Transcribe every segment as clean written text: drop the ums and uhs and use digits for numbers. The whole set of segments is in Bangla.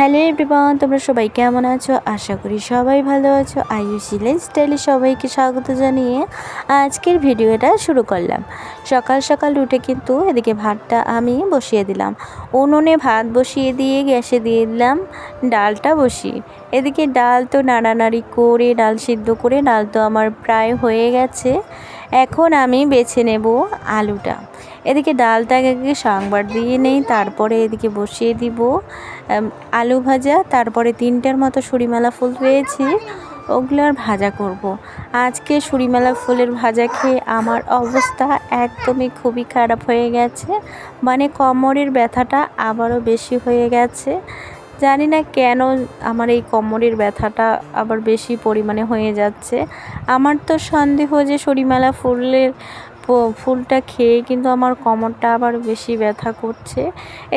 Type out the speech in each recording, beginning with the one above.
হ্যালো এভরিওয়ান, তোমরা সবাই কেমন আছো? আশা করি সবাই ভালো আছো। আয়ুষী লাইফস্টাইলে সবাইকে স্বাগত জানিয়ে আজকের ভিডিওটা শুরু করলাম। সকাল সকাল উঠে কিন্তু এদিকে ভাতটা আমি বসিয়ে দিলাম। উনুনে ভাত বসিয়ে দিয়ে গ্যাসে দিয়ে দিলাম ডালটা বসিয়ে। এদিকে ডাল তো নাড়ানাড়ি করে ডাল সিদ্ধ করে ডাল তো আমার প্রায় হয়ে গেছে। এখন আমি বেছে নেব আলুটা। এদিকে ডালটাকে সাংবার দিয়ে নেই, তারপরে এদিকে বসিয়ে দিব আলু ভাজা। তারপরে 3টার মতো সুরিমেলা ফুল পেয়েছি, ওগুলোর ভাজা করব। আজকে সুরিমেলা ফুলের ভাজা খেয়ে আমার অবস্থা একদমই খুবই খারাপ হয়ে গেছে, মানে কোমরের ব্যথাটা আবারও বেশি হয়ে গেছে। জানি না কেন আমার এই কোমরের ব্যথাটা আবার বেশি পরিমাণে হয়ে যাচ্ছে। আমার তো সন্দেহ যে সুরিমেলা ফুলটা খেয়ে কিন্তু আমার কোমরটা আবার বেশি ব্যথা করছে।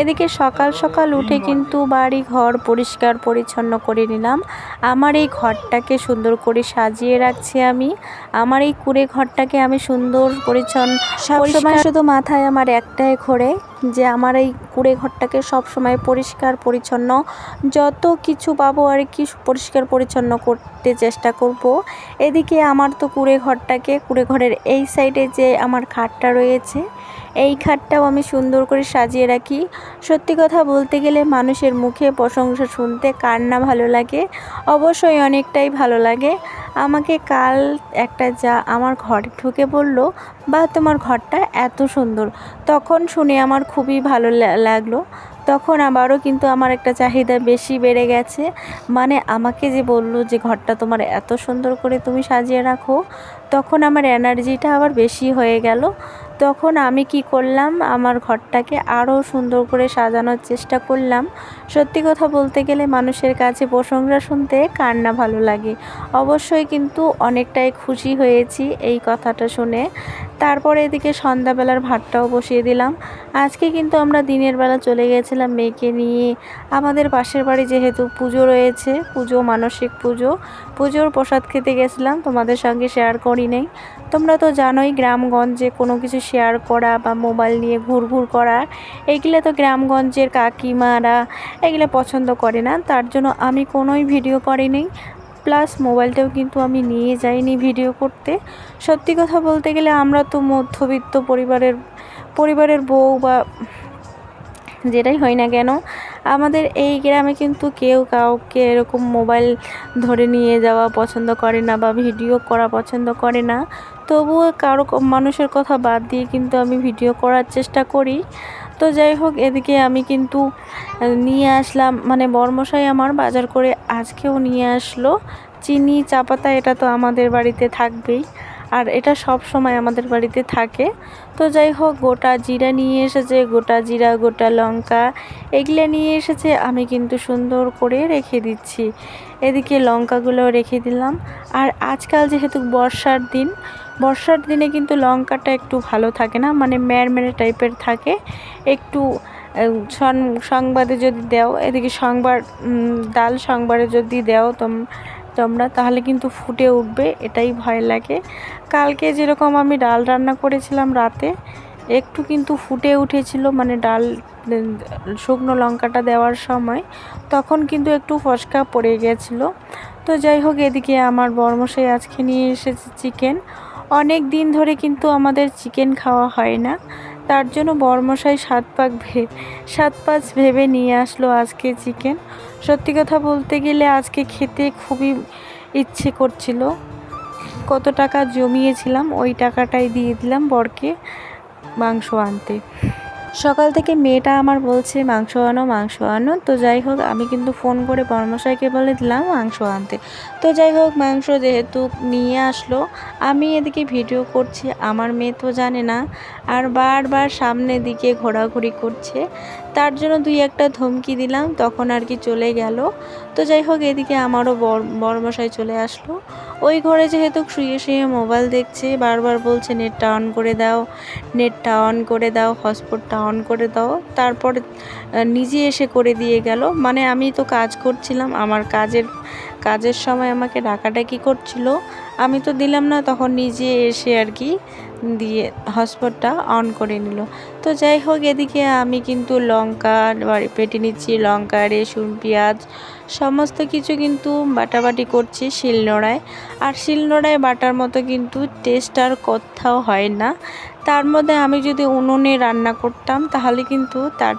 এদিকে সকাল সকাল উঠে কিন্তু বাড়ি ঘর পরিষ্কার পরিচ্ছন্ন করে নিলাম। আমার এই ঘরটাকে সুন্দর করে সাজিয়ে রাখছি আমি। আমার এই কুঁড়ে ঘরটাকে আমি সুন্দর পরিচ্ছন্ন, সবসময় শুধু মাথায় আমার একটাই ঘোরে যে আমার এই কুঁড়ে ঘরটাকে সবসময় পরিষ্কার পরিচ্ছন্ন, যত কিছু পাবো আর কি পরিষ্কার পরিচ্ছন্ন করতে চেষ্টা করব। এদিকে আমার তো কুঁড়ে ঘরের এই সাইডে যে আমার খাটটা রয়েছে, এই খাটটাও আমি সুন্দর করে সাজিয়ে রাখি। সত্যি কথা বলতে গেলে মানুষের মুখে প্রশংসা শুনতে কার না ভালো লাগে, অবশ্যই অনেকটাই ভালো লাগে। আমাকে কাল একটা যা আমার ঘরে ঢুকে বলল, বা তোমার ঘরটা এত সুন্দর, তখন শুনে আমার খুবই ভালো লাগলো। তখন আবারও কিন্তু আমার একটা চাহিদা বেশি বেড়ে গেছে। মানে আমাকে যে বলল যে ঘরটা তোমার এত সুন্দর করে তুমি সাজিয়ে রাখো, তখন আমার এনার্জিটা আবার বেশি হয়ে গেল। তখন আমি কি করলাম, আমার ঘরটাকে আরও সুন্দর করে সাজানোর চেষ্টা করলাম। সত্যি কথা বলতে গেলে মানুষের কাছে প্রশংসা শুনতে কার না ভালো লাগে। অবশ্যই কিন্তু অনেকটাই খুশি হয়েছি এই কথাটা শুনে। তারপরে এদিকে সন্ধ্যাবেলার ভাতটাও বসিয়ে দিলাম। আজকে কিন্তু আমরা দিনের বেলা চলে গেছিলাম মেয়েকে নিয়ে আমাদের পাশের বাড়ি, যেহেতু পুজো রয়েছে, মানসিক পুজোর প্রসাদ খেতে গেছিলাম। তোমাদের সঙ্গে শেয়ার করি নাই। তোমরা তো জানোই গ্রামগঞ্জে কোনো কিছু শেয়ার করা বা মোবাইল নিয়ে ঘুরঘুর করা, এগুলো তো গ্রামগঞ্জের কাকিমারা এগুলো পছন্দ করে না। তার জন্য আমি কোনোই ভিডিও করিনি, প্লাস মোবাইলটাও কিন্তু আমি নিয়ে যাইনি ভিডিও করতে। সত্যি কথা বলতে গেলে আমরা তো মধ্যবিত্ত পরিবারের বউ বা যেটাই হয় না কেন, আমাদের এই গ্রামে কিন্তু কেউ কাউকে এরকম মোবাইল ধরে নিয়ে যাওয়া পছন্দ করে না বা ভিডিও করা পছন্দ করে না। তবুও মানুষের কথা বাদ দিয়ে কিন্তু আমি ভিডিও করার চেষ্টা করি। তো যাই হোক, এদিকে আমি কিন্তু নিয়ে আসলাম, মানে বরমশাই আমার বাজার করে আজকেও নিয়ে আসলো চিনি, চা পাতা। এটা তো আমাদের বাড়িতে থাকবেই, আর এটা সব সময় আমাদের বাড়িতে থাকে। তো যাই হোক, গোটা জিরা নিয়ে এসেছে, গোটা জিরা, গোটা লঙ্কা এগুলো নিয়ে এসেছে। আমি কিন্তু সুন্দর করে রেখে দিচ্ছি। এদিকে লঙ্কাগুলো রেখে দিলাম। আর আজকাল যেহেতু বর্ষার দিনে কিন্তু লঙ্কাটা একটু ভালো থাকে না, মানে ম্যাড়মেড়ে টাইপের থাকে একটু। সংবাদে যদি দাও, এদিকে ডাল সংবারে যদি দাও তোমরা, তাহলে কিন্তু ফুটে উঠবে, এটাই ভয় লাগে। কালকে যেরকম আমি ডাল রান্না করেছিলাম রাতে, একটু কিন্তু ফুটে উঠেছিল, মানে ডাল শুকনো লঙ্কাটা দেওয়ার সময় তখন কিন্তু একটু ফসকা পড়ে গেছিলো। তো যাই হোক, এদিকে আমার বরমশাই আজকে নিয়ে এসেছে চিকেন। অনেক দিন ধরে কিন্তু আমাদের চিকেন খাওয়া হয় না, তার জন্য বরমশাই সাত পাঁচ ভেবে নিয়ে আসলো আজকে চিকেন। সত্যি কথা বলতে গেলে আজকে খেতে খুবই ইচ্ছে করছিল। কত টাকা জমিয়েছিলাম ওই টাকাটাই দিয়ে দিলাম বরকে মাংস আনতে। সকাল থেকে মেয়েটা আমার বলছে মাংস আনো। তো যাই হোক, আমি কিন্তু ফোন করে বরমশাইকে বলে দিলাম মাংস আনতে। তো যাই হোক, মাংস যেহেতু নিয়ে আসলো, আমি এদিকে ভিডিও করছি, আমার মেয়ে তো জানে না, আর বারবার সামনের দিকে ঘোরাঘুরি করছে। তার জন্য 2-1টা ধমকি দিলাম, তখন আর কি চলে গেল। তো যাই হোক, এদিকে আমারও বরমশাই চলে আসলো। ওই ঘরে যেহেতু শুয়ে মোবাইল দেখছে, বারবার বলছে নেটটা অন করে দাও, হটস্পটটা অন করে দাও। তারপর নিজে এসে করে দিয়ে গেল। মানে আমি তো কাজ করছিলাম, আমার কাজের সময় আমাকে ডাকাডাকি করছিল, আমি তো দিলাম না, তখন নিজে এসে আর কি দিয়ে হটস্পটটা অন করে নিল। তো যাই হোক, এদিকে আমি কিন্তু লঙ্কা পেটে নিচ্ছি, লঙ্কা, রসুন, পেঁয়াজ সমস্ত কিছু কিন্তু বাটাবাটি করছি শিলনোড়ায়। আর শিলনোড়ায় বাটার মতো কিন্তু টেস্ট আর কোথাও হয় না। তার মধ্যে আমি যদি উনুনে রান্না করতাম তাহলে কিন্তু তার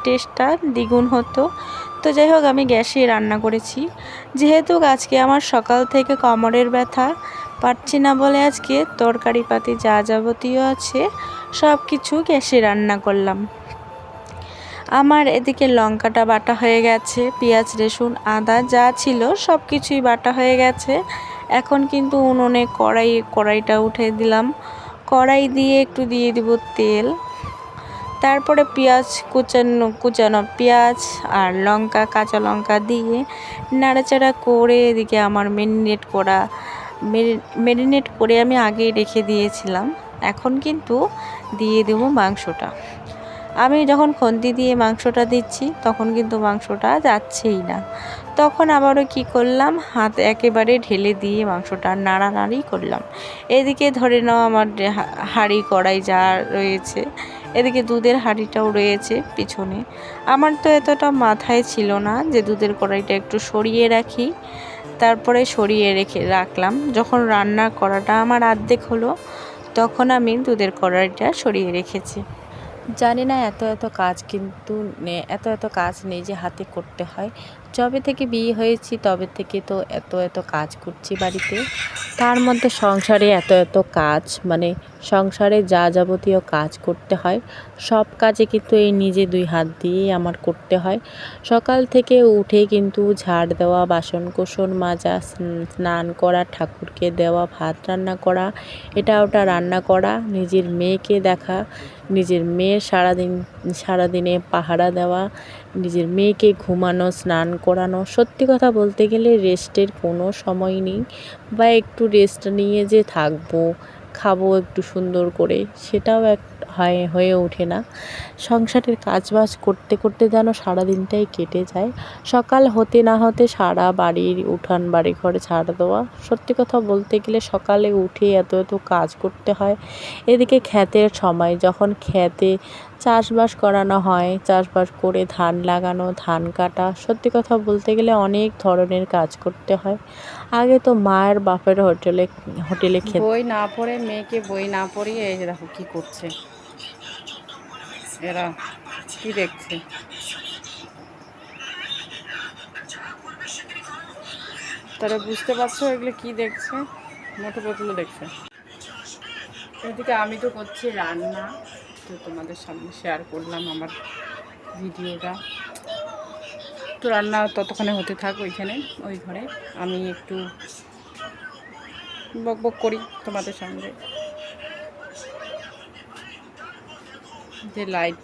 টেস্টটা দ্বিগুণ হতো। তো যাই হোক, আমি গ্যাসে রান্না করেছি। যেহেতু আজকে আমার সকাল থেকে কোমরের ব্যথা, পারছি না বলে আজকে তরকারি পাতি যা যাবতীয় আছে সব কিছু গ্যাসে রান্না করলাম। আমার এদিকে লঙ্কাটা বাটা হয়ে গেছে, পেঁয়াজ, রসুন, আদা যা ছিল সব কিছুই বাটা হয়ে গেছে। এখন কিন্তু উনুনে কড়াইটা উঠে দিলাম। কড়াই দিয়ে একটু দিয়ে দিব তেল, তারপরে পেঁয়াজ কুচানো পেঁয়াজ আর লঙ্কা, কাঁচা লঙ্কা দিয়ে নাড়াচাড়া করে এদিকে আমার ম্যারিনেট করে আমি আগেই রেখে দিয়েছিলাম। এখন কিন্তু দিয়ে দেবো মাংসটা। আমি যখন খুন্তি দিয়ে মাংসটা দিচ্ছি তখন কিন্তু মাংসটা যাচ্ছেই না। তখন আবারও কি করলাম, হাত একেবারে ঢেলে দিয়ে মাংসটা নাড়ানাড়ি করলাম। এদিকে ধরে নাও আমার হাঁড়ি কড়াই যা রয়েছে, এদিকে দুধের হাঁড়িটাও রয়েছে পিছনে। আমার তো এতটা মাথায় ছিল না যে দুধের কড়াইটা একটু সরিয়ে রাখি, তারপরে সরিয়ে রাখলাম। যখন রান্না করাটা আমার অর্ধেক হলো তখন আমি দুধের কড়াইটা সরিয়ে রেখেছি। জানি না এত কাজ কিন্তু এত কাজ নেই যে হাতে করতে হয়। যবে থেকে বিয়ে হয়েছি তবে থেকে তো এত কাজ করছি বাড়িতে। তার মধ্যে সংসারে এত কাজ, মানে সংসারে যা যাবতীয় কাজ করতে হয় সব কাজে কিন্তু এই নিজে দুই হাত দিয়েই আমার করতে হয়। সকাল থেকে উঠে কিন্তু ঝাড় দেওয়া, বাসন কোসন মাজা, স্নান করা, ঠাকুরকে দেওয়া, ভাত রান্না করা, এটা ওটা রান্না করা, নিজের মেয়েকে দেখা, নিজের মেয়ের সারাদিনে পাহারা দেওয়া, নিজের মেয়েকে ঘুমানো, স্নান করানো। সত্যি কথা বলতে গেলে রেস্টের কোনো সময় নেই, বা একটু রেস্ট নিয়ে যে থাকবো, খাবো একটু সুন্দর করে, সেটাও হয়ে ওঠে না। সংসারের কাজবাজ করতে করতে যেন সারাদিনটাই কেটে যায়। সকাল হতে না হতে সারা বাড়ির উঠান বাড়ি ঘরে ঝাড় দেওয়া। সত্যি কথা বলতে গেলে সকালে উঠে এত কাজ করতে হয়। এদিকে ক্ষেতের সময়, যখন ক্ষেতে চাষবাস করানো হয়, চাষবাস করে ধান লাগানো, ধান কাটা, সত্যি কথা বলতে গেলে অনেক ধরনের কাজ করতে হয়। আগে তো মায়ের বাপের হোটেলে বই না পড়ে, মেয়েকে বই না পড়িয়ে এই যে দেখো কি করছে, এরা কি দেখছে। তারা বুঝতে পারছো এগুলো কি দেখছে? মোটু পতলু দেখছে। এদিকে আমি তো করছি রান্না, তো তোমাদের সামনে শেয়ার করলাম আমার ভিডিওটা। তো রান্না ততক্ষণে হতে থাক ওইখানে, ওই ঘরে আমি একটু বকবক করি তোমাদের সঙ্গে। যে লাইট,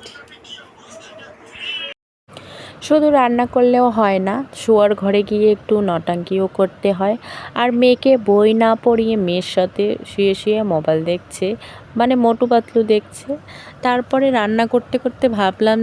শুধু রান্না করলেও হয় না, শোয়ার ঘরে গিয়ে একটু নটাঙ্কিও করতে হয়। আর মেয়েকে বই না পড়িয়ে মেয়ের সাথে শুয়ে মোবাইল দেখছে, মানে মোটু পাতলু দেখছে। তারপরে রান্না করতে করতে ভাবলাম